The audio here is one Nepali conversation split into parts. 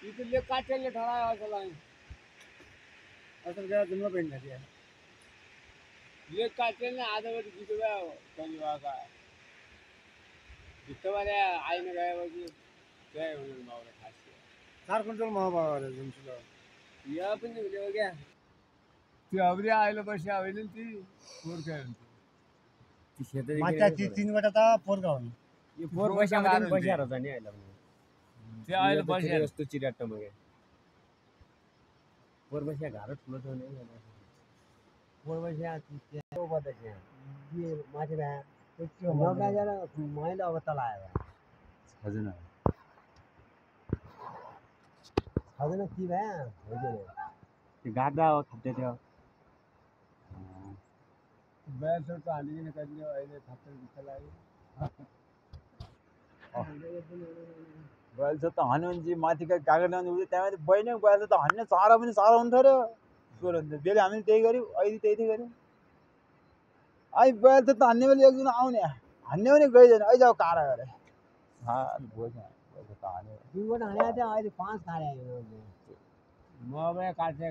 इथले काटेले ठराय असला असल क्या जन्म पेन दिया ले काटेले आधावर जितवा कंजवा का जितवाले आईने गए काय होणार मावरा खासी 4 क्विंटल महाभार है जमसला या पण हो गया ती अवरी आयला पैसे आवेले ती पोर काय ती शेत मागच्या 3 गटाचा पोर गाव ये पोर पैशामध्ये पैसे हरवता नाही आयला ते आयला पैसे वस्तू चिराट मग पोर पैसे घरात ठेवलं तर नाही पोर पैसे तो बताचे ये माझे बा नवरा जरा महिला अवताला आया खजना खजना की बा हो गए ते गाडा थपते थियो बैल से तो आली ने कर लियो आइले थप्पड़ निकल आई बैल त हान्ने माथि का कागज ल्याउने उयो त्यहाँ बहिनी बैल त हान्ने चारा पनि साह्रो हुन्थ्यो र सोरन्त बेले हामीले त्यही गर्यो अहिले त्यही गर्यो आई बैल त हान्ने बेला एकजना आउने हान्ने पनि गइदैन अहिले जाऊ कारा गरे हा बोझ बैल त हान्ने दुईवटा हाने थियो अहिले 5 खारे आयो मोबाइल काट्दै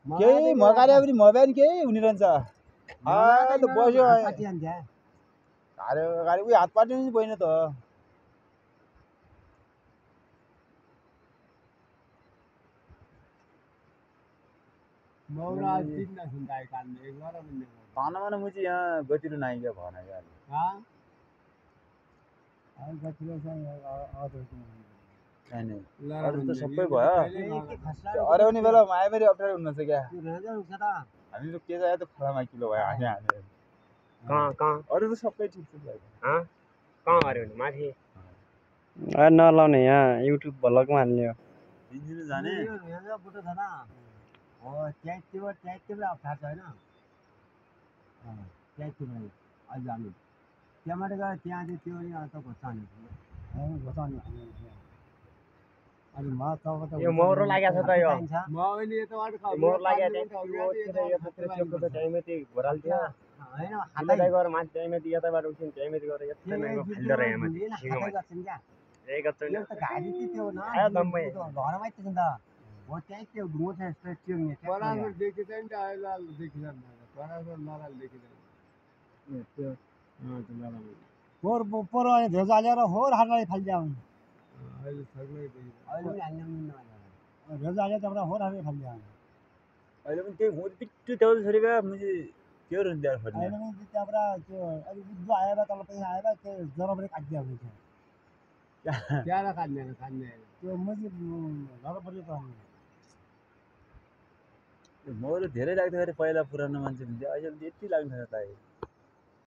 केही मगारे पनि मोबाइल केही हुने रहन्छ आ त बस्यो पाटी हान्छ अरे गाडी उयो हात पाट्नु नि बहिनी त मोबाइल तीन ना सुनता है कान में एक बार बंदे ताना माने मुझे यहाँ गतिलो नाही क्या भन यार हां और गतिलो चाहिँ आदर हैन लारा अरु त बंदे सबै भयो अरे पनि बेला माया फेरि अप्ठ्यारो हुनुहुन्छ क्या हामी त के जायो त खरामा किलो भयो हाने हाने कहाँ अरु त सबै ठिक छ भाइ कहाँ गऱ्यो भने माथि नलाउने यहाँ युट्युब भ्लगमा हाल्ने हो दिनदिन जाने बुटो छ न हो त्यहाँ त्यो अप्ठ्यारो छ हैन त्यहाँ त्यो अहिले हामी त्यहाँबाट गएर त्यहाँ चाहिँ त्यो नि अन्त घोचाउने घोचाउने अनि मा त यो मोरो लागेको छ त यो मोबाइल ये तो वाट खा मोर लागेको थियो यो त्यो त टाइममै त्यो घोराल थियो हैन हातै गएर माथि टाइममै त्यो यताबाट उठ्यो टाइममै गएर यता नैको फाल्दो रहे माथि सिंहमा ए गच्छन् यो त घारी थियो न आयो दम्मै घरमै थियो नि त हो त्यही त्यो ढुङ्गो छ स्ट्रेट त्यो नि परासर देखिदैन त आइलाल देखिदैन परासर नलाल देखिदैन त्यो त्यो लाला पोर पोर अनि धेर हालेर होर हाल्दै फाल्दिया अहिले सबै देखिदैन अहिले पनि हाल्न मिल्दैन धेर हाले त होर हाल्दै फाल्दिया अहिले पनि त्यही हुँदै पिट्टु त्यो छोरी बा मुझे त्यो रुन्दिया खोज्ने अहिले पनि त्यहाँबाट त्यो अलि बुद्धु आएर तल पैसा आएर त्यो जराबले काटिदिया हुन्छ क्या खाने त्यो मैले घर पऱ्यो त मोर धेरै लाग्थ्यो अरे पहिला पुरानो मान्छे हुन्थ्यो अहिले यति लाग्दैन त